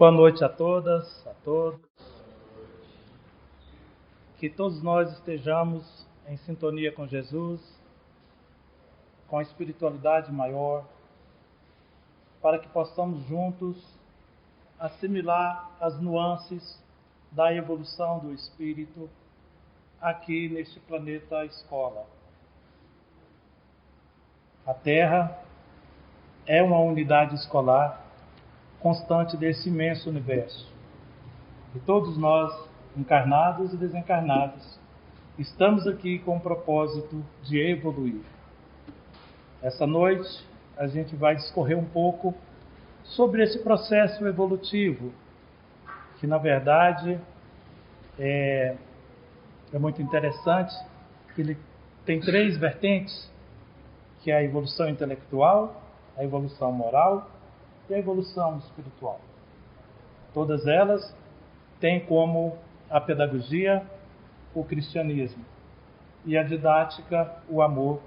Boa noite a todas, a todos. Que todos nós estejamos em sintonia com Jesus, com a espiritualidade maior, para que possamos juntos assimilar as nuances da evolução do espírito aqui neste planeta escola. A Terra é uma unidade escolar constante desse imenso universo. E todos nós, encarnados e desencarnados, estamos aqui com o propósito de evoluir. Essa noite a gente vai discorrer um pouco sobre esse processo evolutivo, que na verdade é muito interessante. Ele tem três vertentes, que é a evolução intelectual, a evolução moral e a evolução espiritual. Todas elas têm como a pedagogia o cristianismo e a didática o amor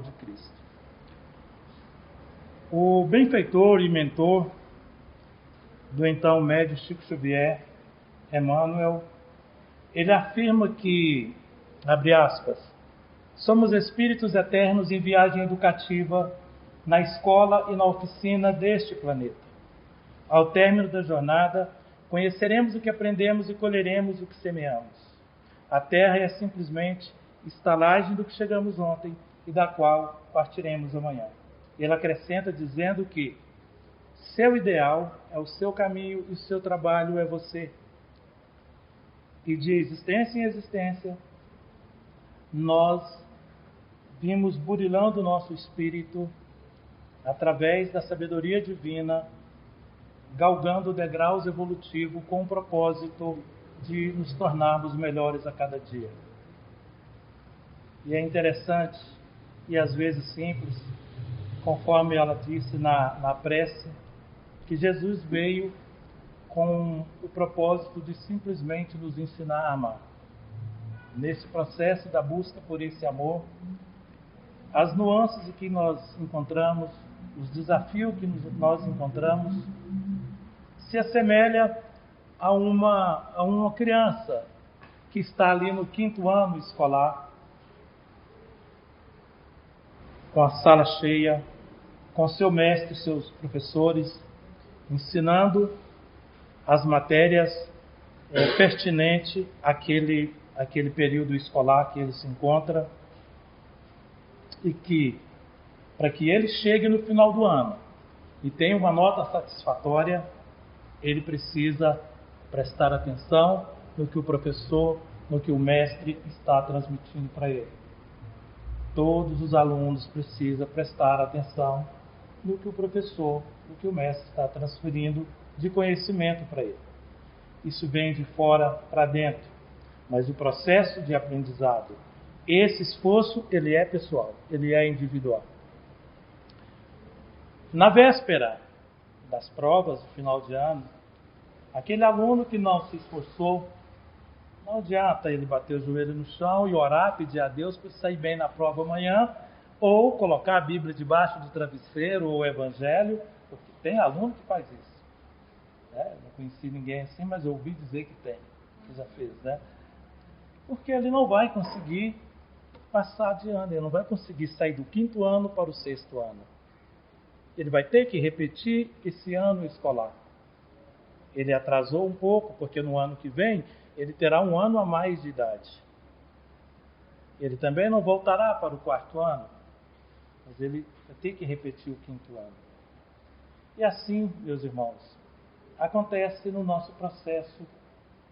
de Cristo. O benfeitor e mentor do então médio Chico Xavier, Emmanuel, ele afirma que, abre aspas, somos espíritos eternos em viagem educativa na escola e na oficina deste planeta. Ao término da jornada, conheceremos o que aprendemos e colheremos o que semeamos. A Terra é simplesmente estalagem do que chegamos ontem e da qual partiremos amanhã. Ele acrescenta dizendo que seu ideal é o seu caminho e o seu trabalho é você. E de existência em existência, nós vimos burilando o nosso espírito através da sabedoria divina, galgando degraus evolutivos com o propósito de nos tornarmos melhores a cada dia. E é interessante e às vezes simples, conforme ela disse na prece, que Jesus veio com o propósito de simplesmente nos ensinar a amar. Nesse processo da busca por esse amor, as nuances que nós encontramos, os desafios que nós encontramos, se assemelha a uma criança que está ali no 5º ano escolar, com a sala cheia, com seu mestre, seus professores, ensinando as matérias pertinentes àquele período escolar que ele se encontra, e que, para que ele chegue no final do ano e tenha uma nota satisfatória, ele precisa prestar atenção no que o professor, no que o mestre está transmitindo para ele. Todos os alunos precisam prestar atenção no que o professor, no que o mestre está transferindo de conhecimento para ele. Isso vem de fora para dentro, mas o processo de aprendizado, esse esforço, ele é pessoal, ele é individual. Na véspera das provas, no final de ano, aquele aluno que não se esforçou, não adianta ele bater o joelho no chão e orar, pedir a Deus para sair bem na prova amanhã, ou colocar a Bíblia debaixo do travesseiro ou o Evangelho, porque tem aluno que faz isso. Não conheci ninguém assim, mas eu ouvi dizer que tem, que já fez, né? Porque ele não vai conseguir passar de ano, ele não vai conseguir sair do 5º ano para o 6º ano. Ele vai ter que repetir esse ano escolar. Ele atrasou um pouco, porque no ano que vem ele terá um ano a mais de idade. Ele também não voltará para o 4º ano, mas ele vai ter que repetir o 5º ano. E assim, meus irmãos, acontece no nosso processo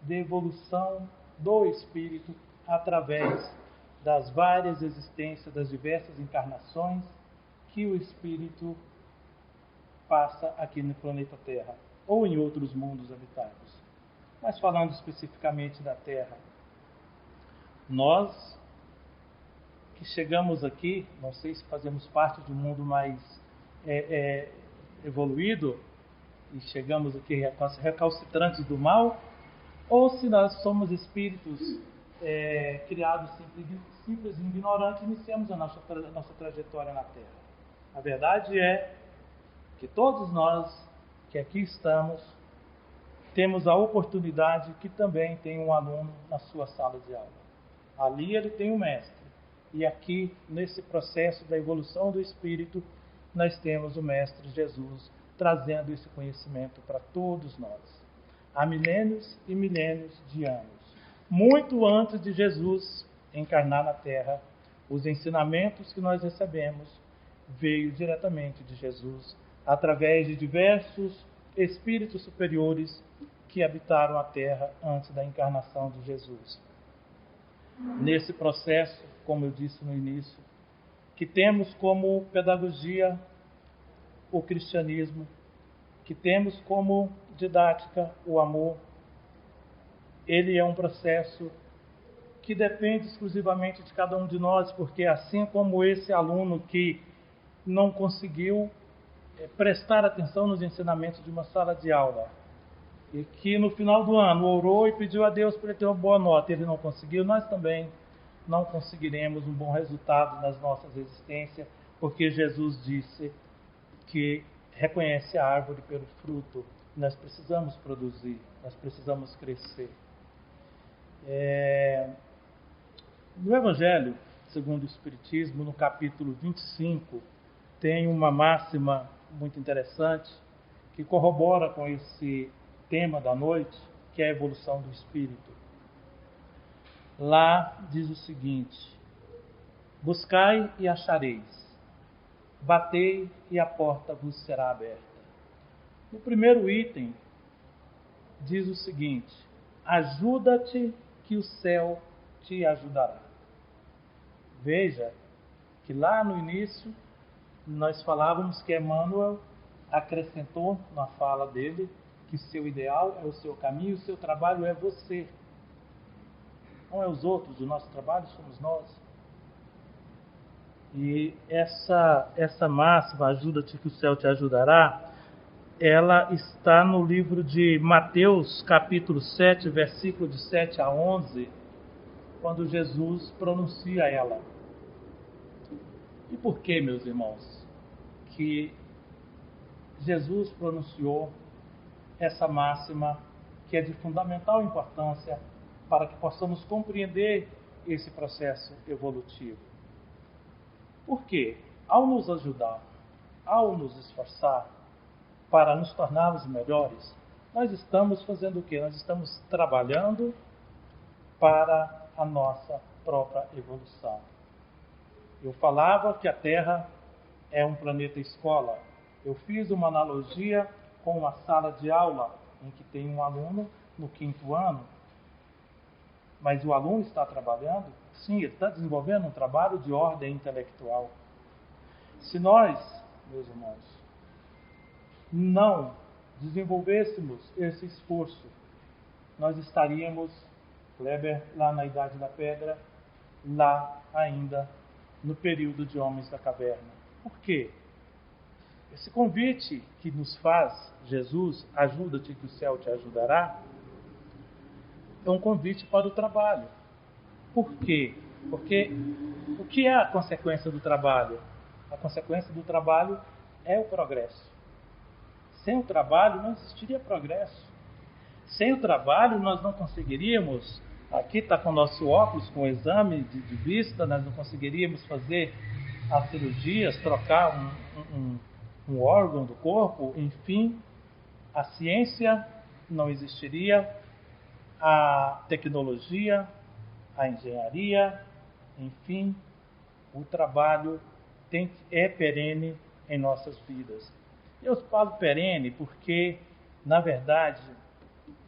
de evolução do espírito através das várias existências, das diversas encarnações que o espírito passa aqui no planeta Terra ou em outros mundos habitados. Mas falando especificamente da Terra, nós que chegamos aqui, não sei se fazemos parte de um mundo mais evoluído e chegamos aqui recalcitrantes do mal, ou se nós somos espíritos criados simples e ignorantes, iniciamos a nossa trajetória na Terra. A verdade é que todos nós que aqui estamos temos a oportunidade que também tem um aluno na sua sala de aula. Ali ele tem um mestre. E aqui, nesse processo da evolução do Espírito, nós temos o Mestre Jesus trazendo esse conhecimento para todos nós. Há milênios e milênios de anos. Muito antes de Jesus encarnar na Terra, os ensinamentos que nós recebemos veio diretamente de Jesus, através de diversos espíritos superiores que habitaram a Terra antes da encarnação de Jesus. Nesse processo, como eu disse no início, que temos como pedagogia o cristianismo, que temos como didática o amor, ele é um processo que depende exclusivamente de cada um de nós, porque assim como esse aluno que não conseguiu prestar atenção nos ensinamentos de uma sala de aula, e que no final do ano orou e pediu a Deus para ele ter uma boa nota, ele não conseguiu, nós também não conseguiremos um bom resultado nas nossas existências, porque Jesus disse que reconhece a árvore pelo fruto. Nós precisamos produzir, nós precisamos crescer. No Evangelho, segundo o Espiritismo, no capítulo 25, tem uma máxima muito interessante que corrobora com esse tema da noite, que é a evolução do espírito. Lá diz o seguinte: buscai e achareis, batei e a porta vos será aberta. No primeiro item diz o seguinte: ajuda-te que o céu te ajudará. Veja que lá no início nós falávamos que Emmanuel acrescentou na fala dele que seu ideal é o seu caminho, o seu trabalho é você. Não é os outros, o nosso trabalho somos nós. E essa máxima, ajuda-te que o céu te ajudará, ela está no livro de Mateus, capítulo 7, versículo de 7 a 11, quando Jesus pronuncia ela. E por que, meus irmãos, que Jesus pronunciou essa máxima que é de fundamental importância para que possamos compreender esse processo evolutivo? Por quê? Ao nos ajudar, ao nos esforçar para nos tornarmos melhores, nós estamos fazendo o quê? Nós estamos trabalhando para a nossa própria evolução. Eu falava que a Terra é um planeta escola. Eu fiz uma analogia com uma sala de aula em que tem um aluno no 5º ano, mas o aluno está trabalhando? Sim, ele está desenvolvendo um trabalho de ordem intelectual. Se nós, meus irmãos, não desenvolvêssemos esse esforço, nós estaríamos, Kleber, lá na Idade da Pedra, lá ainda no período de Homens da Caverna. Por quê? Esse convite que nos faz Jesus, ajuda-te que o céu te ajudará, é um convite para o trabalho. Por quê? Porque o que é a consequência do trabalho? A consequência do trabalho é o progresso. Sem o trabalho não existiria progresso. Sem o trabalho nós não conseguiríamos, aqui está com o nosso óculos, com o exame de vista, nós não conseguiríamos fazer as cirurgias, trocar um órgão do corpo, enfim, a ciência não existiria, a tecnologia, a engenharia, enfim, o trabalho é perene em nossas vidas. Eu falo perene porque, na verdade,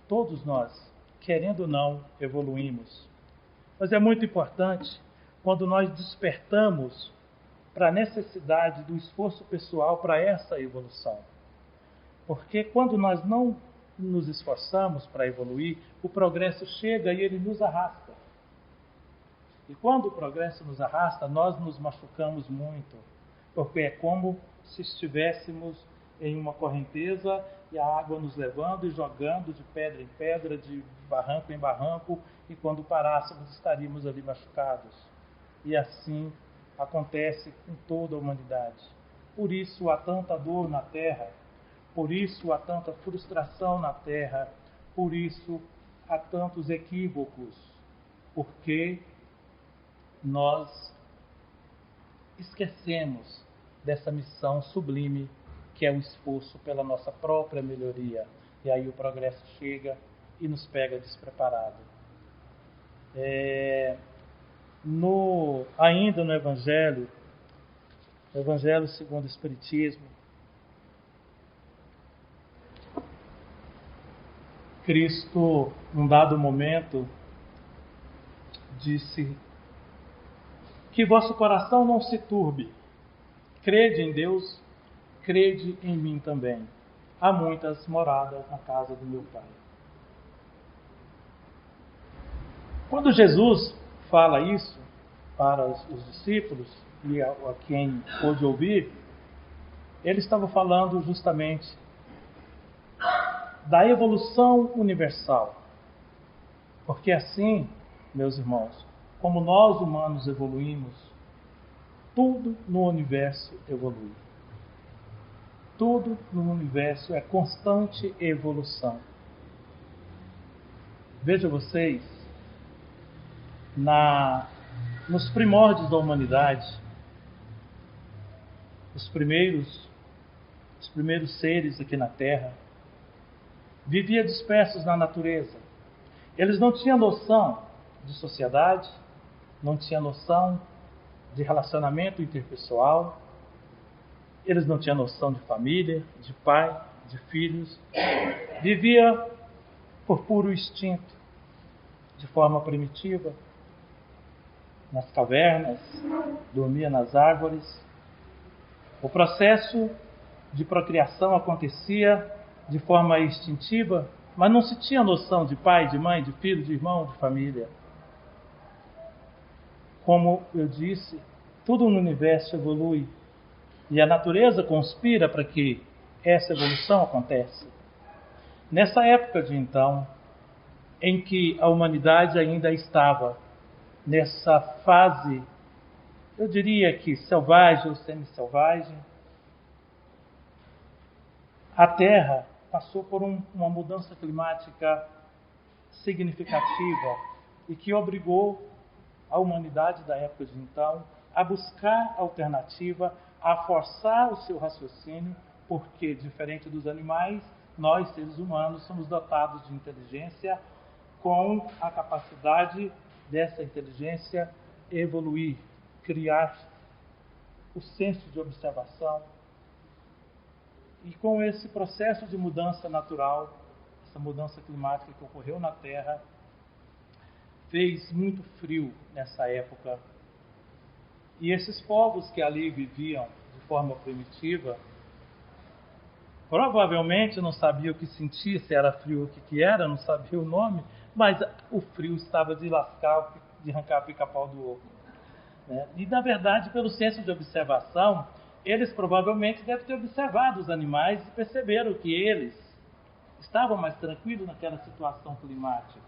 todos nós, querendo ou não, evoluímos. Mas é muito importante quando nós despertamos para a necessidade do esforço pessoal para essa evolução. Porque quando nós não nos esforçamos para evoluir, o progresso chega e ele nos arrasta. E quando o progresso nos arrasta, nós nos machucamos muito, porque é como se estivéssemos em uma correnteza e a água nos levando e jogando de pedra em pedra, de barranco em barranco, e quando parássemos estaríamos ali machucados. E assim acontece com toda a humanidade. Por isso há tanta dor na Terra, por isso há tanta frustração na Terra, por isso há tantos equívocos, porque nós esquecemos dessa missão sublime que é o esforço pela nossa própria melhoria. E aí o progresso chega e nos pega despreparado. Ainda no Evangelho segundo o Espiritismo, Cristo, num dado momento, disse: que vosso coração não se turbe, crede em Deus, crede em mim também. Há muitas moradas na casa do meu Pai. Quando Jesus fala isso para os discípulos e a quem pôde ouvir, ele estava falando justamente da evolução universal. Porque assim, meus irmãos, como nós humanos evoluímos, tudo no universo evolui. Tudo no universo é constante evolução. Vejam vocês, nos primórdios da humanidade, os primeiros seres aqui na Terra viviam dispersos na natureza. Eles não tinham noção de sociedade, não tinham noção de relacionamento interpessoal, eles não tinham noção de família, de pai, de filhos. Vivia por puro instinto, de forma primitiva, nas cavernas, dormia nas árvores. O processo de procriação acontecia de forma instintiva, mas não se tinha noção de pai, de mãe, de filho, de irmão, de família. Como eu disse, tudo no universo evolui e a natureza conspira para que essa evolução aconteça. Nessa época de então, em que a humanidade ainda estava nessa fase, eu diria que selvagem ou semi-selvagem, a Terra passou por uma mudança climática significativa e que obrigou a humanidade da época de então a buscar alternativa, a forçar o seu raciocínio, porque, diferente dos animais, nós, seres humanos, somos dotados de inteligência com a capacidade dessa inteligência evoluir, criar o senso de observação. E com esse processo de mudança natural, essa mudança climática que ocorreu na Terra, fez muito frio nessa época. E esses povos que ali viviam de forma primitiva, provavelmente não sabiam o que sentir, se era frio ou o que era, não sabia o nome, mas o frio estava de lascar, de arrancar o pica-pau do ovo. E, na verdade, pelo senso de observação, eles provavelmente devem ter observado os animais e perceberam que eles estavam mais tranquilos naquela situação climática.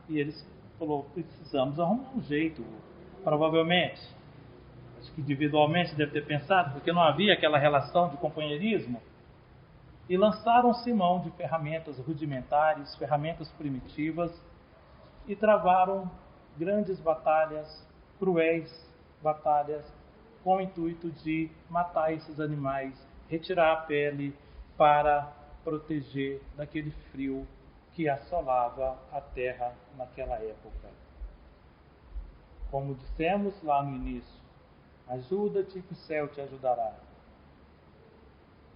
E eles falaram: precisamos arrumar um jeito, provavelmente. Acho que individualmente deve ter pensado, porque não havia aquela relação de companheirismo. E lançaram-se mão de ferramentas rudimentares, ferramentas primitivas, e travaram grandes batalhas, cruéis batalhas, com o intuito de matar esses animais, retirar a pele para proteger daquele frio que assolava a Terra naquela época. Como dissemos lá no início, ajuda-te que o céu te ajudará.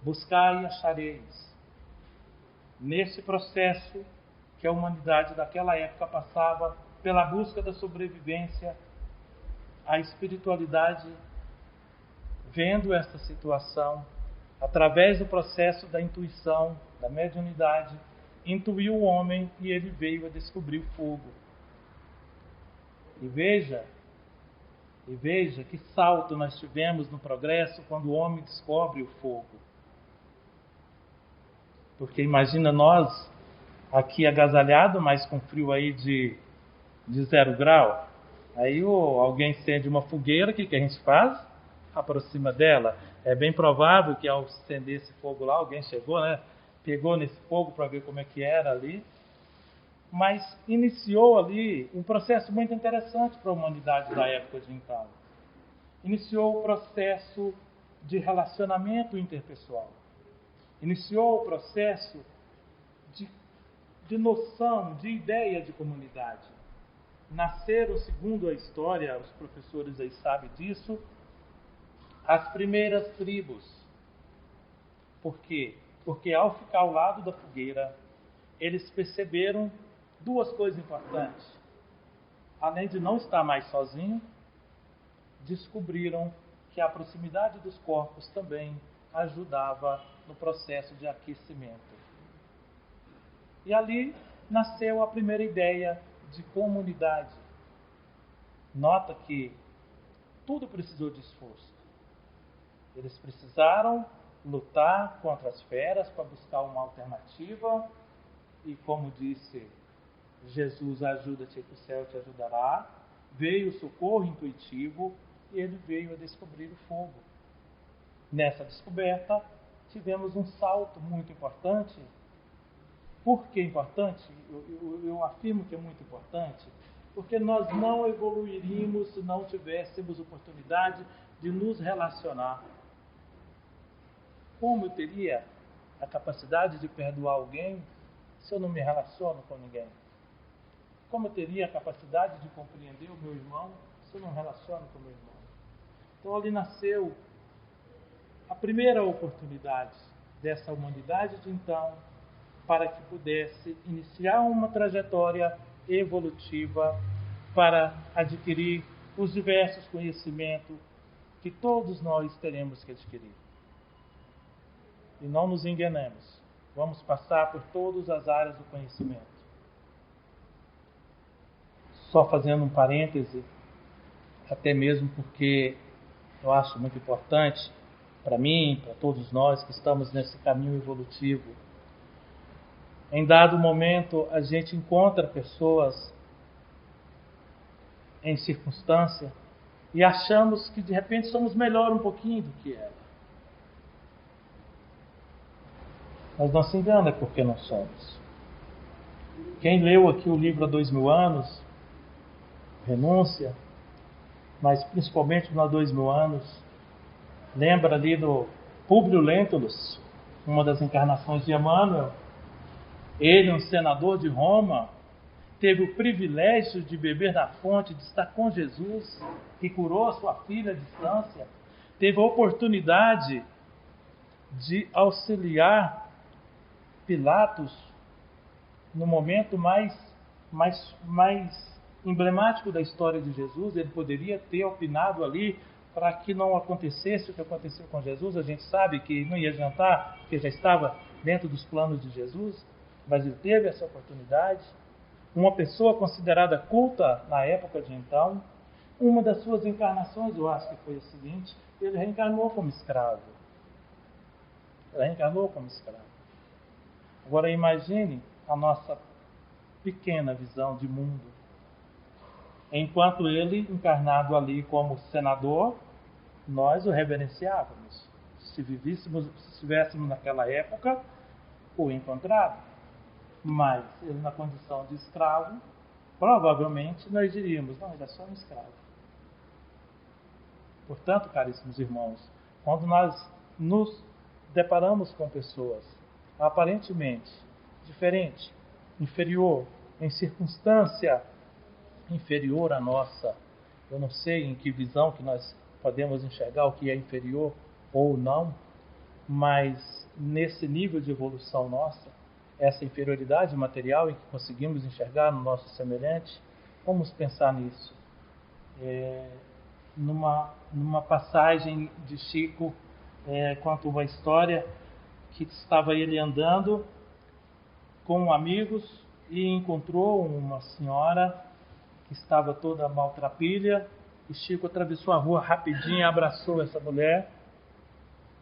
Buscai e achareis. Nesse processo que a humanidade daquela época passava pela busca da sobrevivência, a espiritualidade, vendo esta situação, através do processo da intuição, da mediunidade, intuiu o homem e ele veio a descobrir o fogo. E veja que salto nós tivemos no progresso quando o homem descobre o fogo. Porque imagina nós aqui agasalhado, mas com frio aí de 0 grau. Aí alguém acende uma fogueira, o que a gente faz? Aproxima dela. É bem provável que ao acender esse fogo lá, alguém chegou, pegou nesse fogo para ver como é que era ali, mas iniciou ali um processo muito interessante para a humanidade da época de então. Iniciou o processo de relacionamento interpessoal. Iniciou o processo de noção, de ideia de comunidade. Nasceram, segundo a história, os professores aí sabem disso, as primeiras tribos. Por quê? Porque ao ficar ao lado da fogueira, eles perceberam duas coisas importantes. Além de não estar mais sozinho, descobriram que a proximidade dos corpos também ajudava no processo de aquecimento. E ali nasceu a primeira ideia de comunidade. Nota que tudo precisou de esforço. Eles precisaram lutar contra as feras para buscar uma alternativa. E como disse Jesus, ajuda-te que o céu te ajudará. Veio o socorro intuitivo e ele veio a descobrir o fogo. Nessa descoberta, tivemos um salto muito importante. Por que importante? Eu afirmo que é muito importante, porque nós não evoluiríamos se não tivéssemos oportunidade de nos relacionar. Como eu teria a capacidade de perdoar alguém se eu não me relaciono com ninguém? Como eu teria a capacidade de compreender o meu irmão se eu não me relaciono com o meu irmão? Então ali nasceu a primeira oportunidade dessa humanidade de então, para que pudesse iniciar uma trajetória evolutiva para adquirir os diversos conhecimentos que todos nós teremos que adquirir. E não nos enganemos, vamos passar por todas as áreas do conhecimento. Só fazendo um parêntese, até mesmo porque eu acho muito importante para mim, para todos nós que estamos nesse caminho evolutivo. Em dado momento, a gente encontra pessoas em circunstância e achamos que de repente somos melhor um pouquinho do que ela. Mas não se engana porque não somos. Quem leu aqui o livro há 2000 anos, Renúncia, mas principalmente no há 2000 anos, lembra ali do Públio Lentulus, uma das encarnações de Emmanuel. Ele, um senador de Roma, teve o privilégio de beber da fonte, de estar com Jesus, que curou a sua filha à distância. Teve a oportunidade de auxiliar Pilatos no momento mais emblemático da história de Jesus. Ele poderia ter opinado ali para que não acontecesse o que aconteceu com Jesus. A gente sabe que não ia adiantar, porque já estava dentro dos planos de Jesus, mas ele teve essa oportunidade. Uma pessoa considerada culta na época de então, uma das suas encarnações, eu acho que foi a seguinte: ele reencarnou como escravo. Ele reencarnou como escravo. Agora imagine a nossa pequena visão de mundo. Enquanto ele, encarnado ali como senador, nós o reverenciávamos. Se estivéssemos naquela época, o encontrado. Mas ele, na condição de escravo, provavelmente nós diríamos: não, ele é só um escravo. Portanto, caríssimos irmãos, quando nós nos deparamos com pessoas aparentemente diferentes, inferior, em circunstância inferior à nossa, eu não sei em que visão que nós podemos enxergar o que é inferior ou não, mas nesse nível de evolução nossa, essa inferioridade material em que conseguimos enxergar no nosso semelhante, vamos pensar nisso. Numa passagem de Chico, conta uma história que estava ele andando com amigos e encontrou uma senhora que estava toda maltrapilha, e Chico atravessou a rua rapidinho e abraçou essa mulher,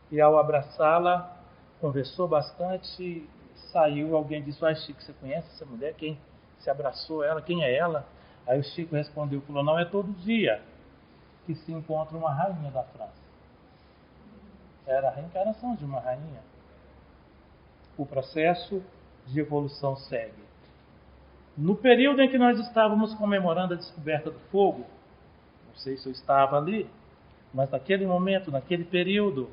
e ao abraçá-la conversou bastante e saiu. Alguém disse: Chico, você conhece essa mulher? Quem se abraçou ela? Quem é ela? Aí o Chico respondeu, falou: não é todo dia que se encontra uma rainha da França. Era a reencarnação de uma rainha. o processo de evolução segue. No período em que nós estávamos comemorando a descoberta do fogo, não sei se eu estava ali, mas naquele momento, naquele período,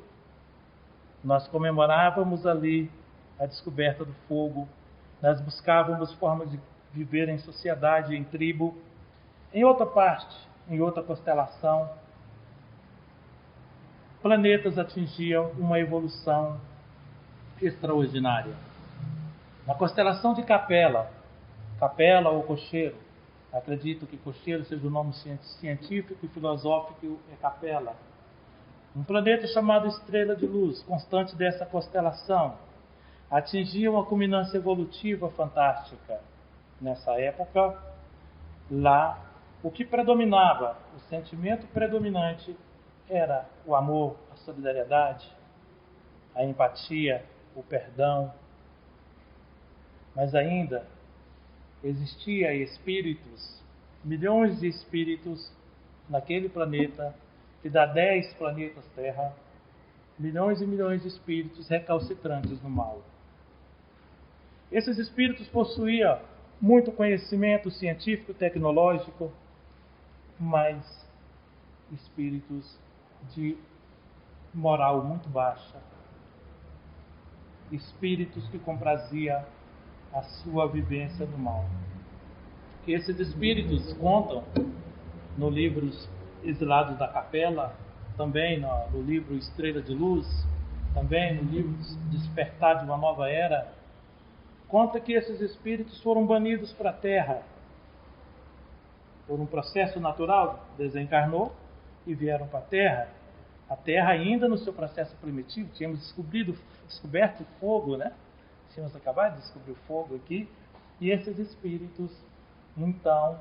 nós comemorávamos ali a descoberta do fogo, nós buscávamos formas de viver em sociedade, em tribo. Em outra parte, em outra constelação, planetas atingiam uma evolução extraordinária. Na constelação de Capela ou Cocheiro, acredito que Cocheiro seja o nome científico e filosófico, é Capela. Um planeta chamado Estrela de Luz, constante dessa constelação, atingia uma culminância evolutiva fantástica. Nessa época, lá, o que predominava, o sentimento predominante, era o amor, a solidariedade, a empatia, o perdão. Mas ainda existia espíritos, milhões de espíritos naquele planeta, que dá 10 planetas Terra, milhões e milhões de espíritos recalcitrantes no mal. Esses espíritos possuíam muito conhecimento científico, tecnológico, mas espíritos de moral muito baixa, espíritos que compraziam a sua vivência no mal. Esses espíritos contam no livro Exilados da Capela, também no livro Estrela de Luz, também no livro Despertar de uma Nova Era, conta que esses espíritos foram banidos para a Terra por um processo natural, desencarnou e vieram para a Terra. A Terra ainda no seu processo primitivo, tínhamos descoberto o fogo, né? Tínhamos acabado de descobrir o fogo aqui, e esses espíritos então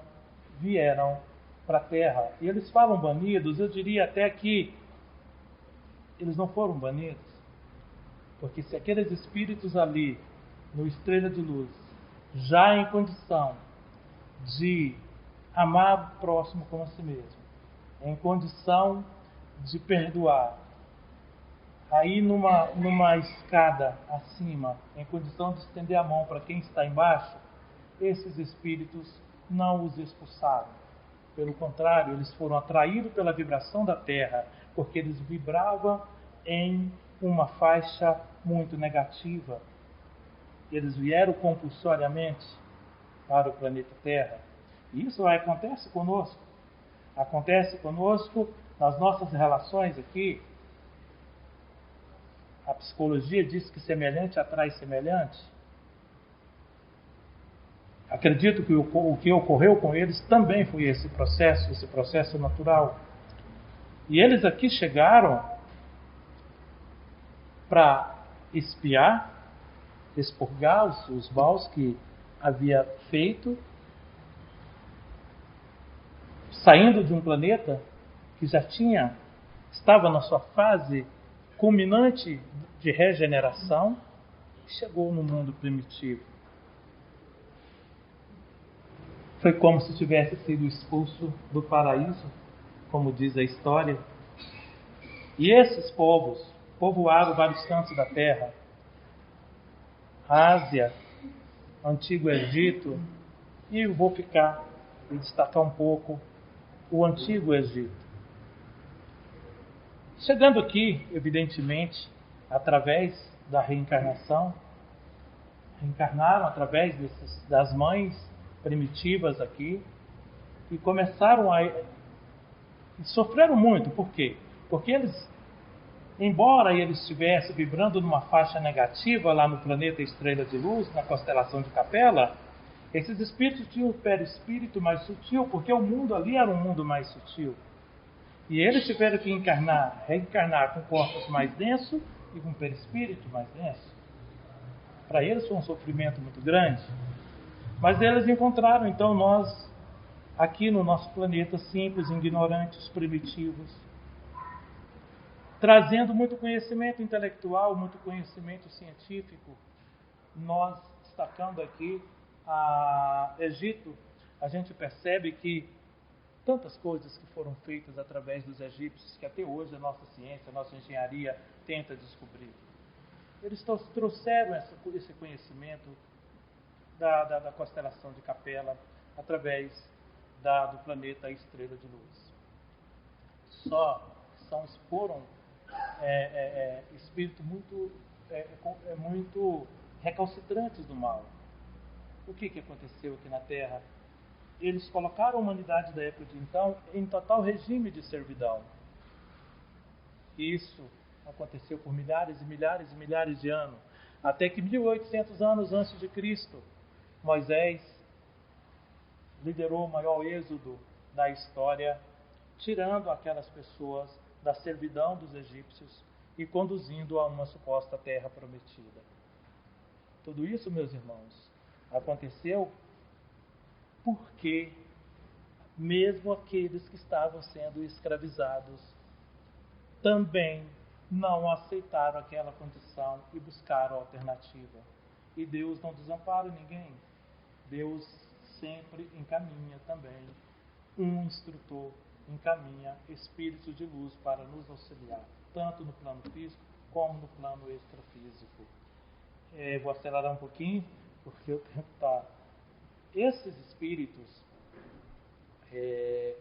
vieram para a Terra. E eles falam banidos, eu diria até que eles não foram banidos, porque se aqueles espíritos ali no Estrela de Luz, já em condição de amar o próximo como a si mesmo, em condição de perdoar, aí numa escada acima, em condição de estender a mão para quem está embaixo, esses espíritos não os expulsaram. Pelo contrário, eles foram atraídos pela vibração da Terra, porque eles vibravam em uma faixa muito negativa. Eles vieram compulsoriamente para o planeta Terra. E isso acontece conosco. Acontece conosco nas nossas relações aqui. A psicologia diz que semelhante atrai semelhante. Acredito que o que ocorreu com eles também foi esse processo natural. E eles aqui chegaram para expiar, expurgar os maus que havia feito, saindo de um planeta que já estava na sua fase culminante de regeneração, e chegou no mundo primitivo. Foi como se tivesse sido expulso do paraíso, como diz a história. E esses povos povoaram vários cantos da terra. Ásia, Antigo Egito, e vou destacar um pouco o Antigo Egito. Chegando aqui, evidentemente, através da reencarnação, reencarnaram através das mães primitivas aqui e começaram e sofreram muito. Por quê? Porque eles, embora eles estivessem vibrando numa faixa negativa lá no planeta Estrela de Luz, na constelação de Capela, esses espíritos tinham o perispírito mais sutil, porque o mundo ali era um mundo mais sutil. E eles tiveram que reencarnar com corpos mais densos e com perispírito mais denso. Para eles foi um sofrimento muito grande. Mas eles encontraram, então, nós, aqui no nosso planeta, simples, ignorantes, primitivos, trazendo muito conhecimento intelectual, muito conhecimento científico. Nós, destacando aqui a Egito, a gente percebe que tantas coisas que foram feitas através dos egípcios, que até hoje a nossa ciência, a nossa engenharia tenta descobrir. Eles trouxeram esse conhecimento da constelação de Capela através do planeta Estrela de Luz. Foram espíritos muito recalcitrantes do mal. O que aconteceu aqui na Terra? Eles colocaram a humanidade da época de então em total regime de servidão. Isso aconteceu por milhares e milhares e milhares de anos, até que 1800 anos antes de Cristo, Moisés liderou o maior êxodo da história, tirando aquelas pessoas da servidão dos egípcios e conduzindo a uma suposta terra prometida. Tudo isso, meus irmãos, aconteceu porque mesmo aqueles que estavam sendo escravizados também não aceitaram aquela condição e buscaram a alternativa. E Deus não desampara ninguém. Deus sempre encaminha também um instrutor, encaminha espíritos de luz para nos auxiliar, tanto no plano físico como no plano extrafísico. Vou acelerar um pouquinho, porque o tempo está... Esses espíritos,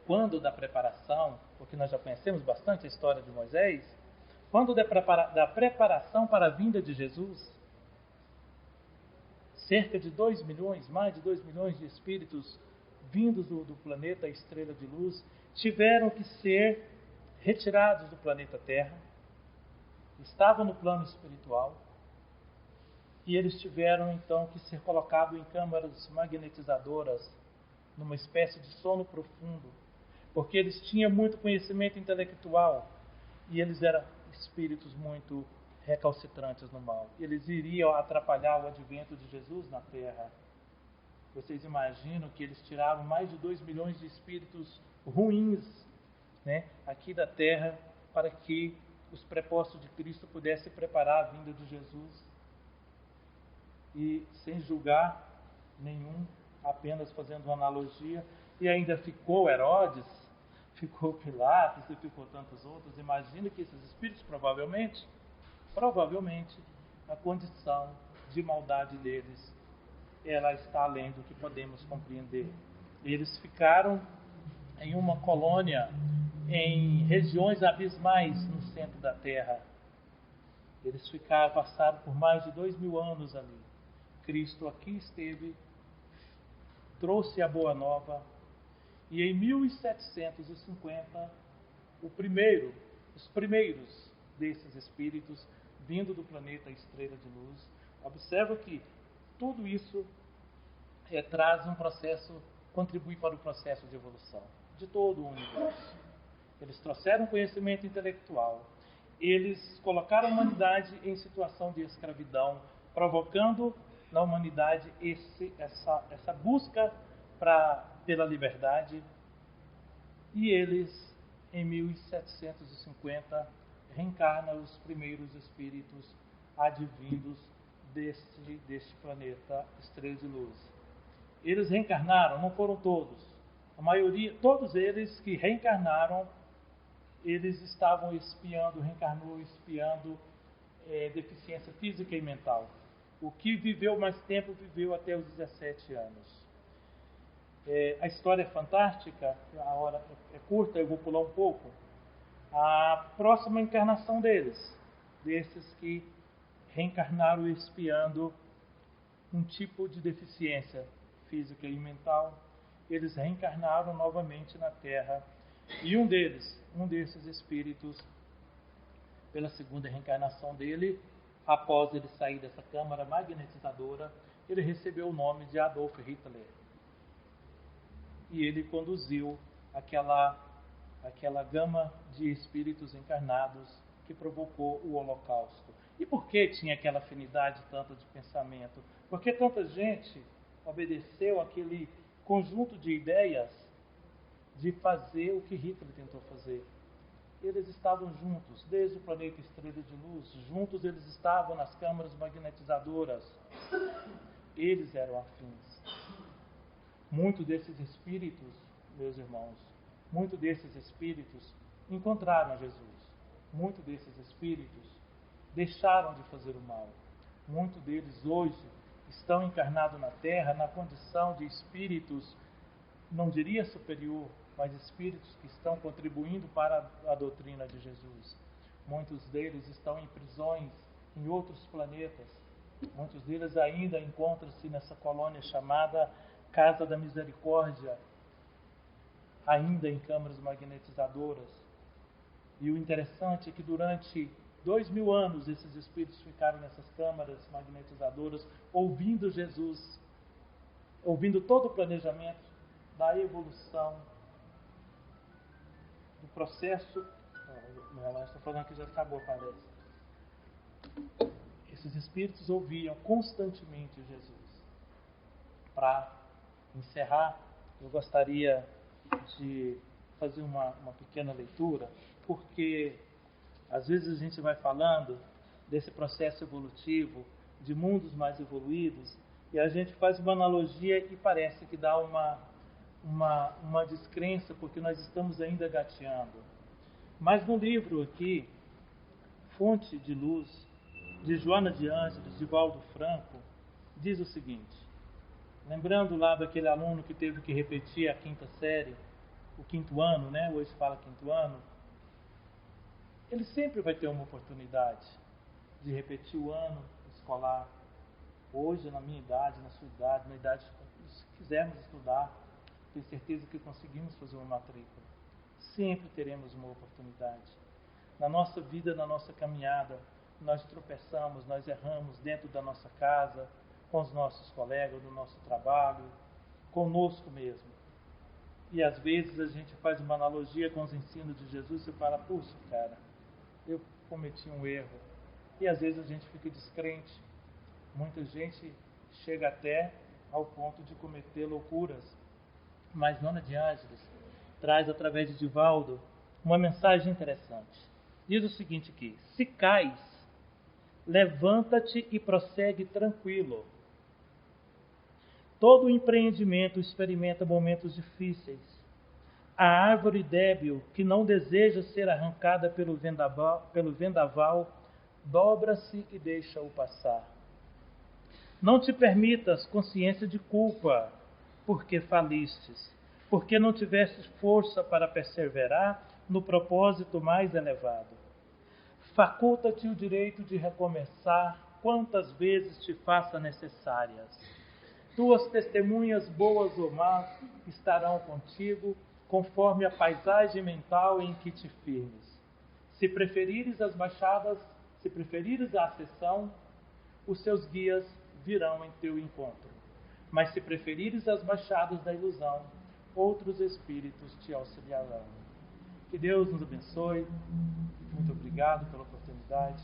quando da preparação, porque nós já conhecemos bastante a história de Moisés, quando da preparação para a vinda de Jesus, cerca de 2 milhões, mais de 2 milhões de espíritos vindos do planeta Estrela de Luz, tiveram que ser retirados do planeta Terra, estavam no plano espiritual, e eles tiveram então que ser colocados em câmaras magnetizadoras, numa espécie de sono profundo, porque eles tinham muito conhecimento intelectual e eles eram espíritos muito recalcitrantes no mal. Eles iriam atrapalhar o advento de Jesus na Terra. Vocês imaginam que eles tiraram mais de 2 milhões de espíritos ruins, né, aqui da Terra, para que os prepostos de Cristo pudessem preparar a vinda de Jesus? E sem julgar nenhum, apenas fazendo uma analogia, e ainda ficou Herodes, ficou Pilatos e ficou tantos outros. Imagina que esses espíritos provavelmente, a condição de maldade deles, ela está além do que podemos compreender. Eles ficaram em uma colônia, em regiões abismais no centro da Terra. Eles passaram por mais de 2.000 anos ali. Cristo aqui esteve, trouxe a boa nova, e em 1750, os primeiros desses espíritos, vindo do planeta Estrela de Luz, observa que tudo isso traz um processo, contribui para o processo de evolução de todo o universo. Eles trouxeram conhecimento intelectual, eles colocaram a humanidade em situação de escravidão, provocando na humanidade essa busca pela liberdade, e eles, em 1750, reencarnam os primeiros espíritos advindos deste planeta Estrela de Luz. Eles reencarnaram, não foram todos. A maioria, todos eles que reencarnaram, eles estavam espiando deficiência física e mental. O que viveu mais tempo, viveu até os 17 anos. A história é fantástica, a hora é curta, eu vou pular um pouco. A próxima encarnação desses que reencarnaram espiando um tipo de deficiência física e mental, eles reencarnaram novamente na Terra. E um desses espíritos, pela segunda reencarnação dele, após ele sair dessa câmara magnetizadora, ele recebeu o nome de Adolf Hitler. E ele conduziu aquela gama de espíritos encarnados que provocou o Holocausto. E por que tinha aquela afinidade tanto de pensamento? Porque tanta gente obedeceu aquele conjunto de ideias de fazer o que Hitler tentou fazer. Eles estavam juntos, desde o planeta Estrela de Luz, juntos eles estavam nas câmaras magnetizadoras. Eles eram afins. Muitos desses espíritos, meus irmãos, encontraram Jesus. Muitos desses espíritos deixaram de fazer o mal. Muitos deles hoje estão encarnados na Terra na condição de espíritos, não diria superior, mas espíritos que estão contribuindo para a doutrina de Jesus. Muitos deles estão em prisões em outros planetas. Muitos deles ainda encontram-se nessa colônia chamada Casa da Misericórdia, ainda em câmaras magnetizadoras. E o interessante é que durante 2000 anos esses espíritos ficaram nessas câmaras magnetizadoras ouvindo Jesus, ouvindo todo o planejamento da evolução, do processo. Meu relógio está falando que já acabou, parece. Esses espíritos ouviam constantemente Jesus. Para encerrar, eu gostaria de fazer uma pequena leitura, porque às vezes a gente vai falando desse processo evolutivo, de mundos mais evoluídos, e a gente faz uma analogia e parece que dá uma descrença, porque nós estamos ainda gateando. Mas no livro aqui, Fonte de Luz, de Joana de Ângeles, de Valdo Franco, diz o seguinte, lembrando lá daquele aluno que teve que repetir a quinta série, o quinto ano, né? Hoje fala quinto ano, ele sempre vai ter uma oportunidade de repetir o ano escolar. Hoje, na minha idade, na sua idade, na idade, se quisermos estudar, tenho certeza que conseguimos fazer uma matrícula. Sempre teremos uma oportunidade. Na nossa vida, na nossa caminhada, nós tropeçamos, nós erramos dentro da nossa casa, com os nossos colegas, no nosso trabalho, conosco mesmo. E às vezes a gente faz uma analogia com os ensinos de Jesus e fala, puxa, cara, eu cometi um erro. E às vezes a gente fica descrente. Muita gente chega até ao ponto de cometer loucuras. Mas Joana de Ângeles traz através de Divaldo uma mensagem interessante. Diz o seguinte aqui: se cais, levanta-te e prossegue tranquilo. Todo empreendimento experimenta momentos difíceis. A árvore débil que não deseja ser arrancada pelo vendaval dobra-se e deixa-o passar. Não te permitas consciência de culpa, porque falistes, porque não tivestes força para perseverar no propósito mais elevado. Faculta-te o direito de recomeçar quantas vezes te faça necessárias. Tuas testemunhas, boas ou más, estarão contigo, conforme a paisagem mental em que te firmes. Se preferires as baixadas, se preferires a ascensão, os seus guias virão em teu encontro. Mas se preferires as baixadas da ilusão, outros espíritos te auxiliarão. Que Deus nos abençoe. Muito obrigado pela oportunidade.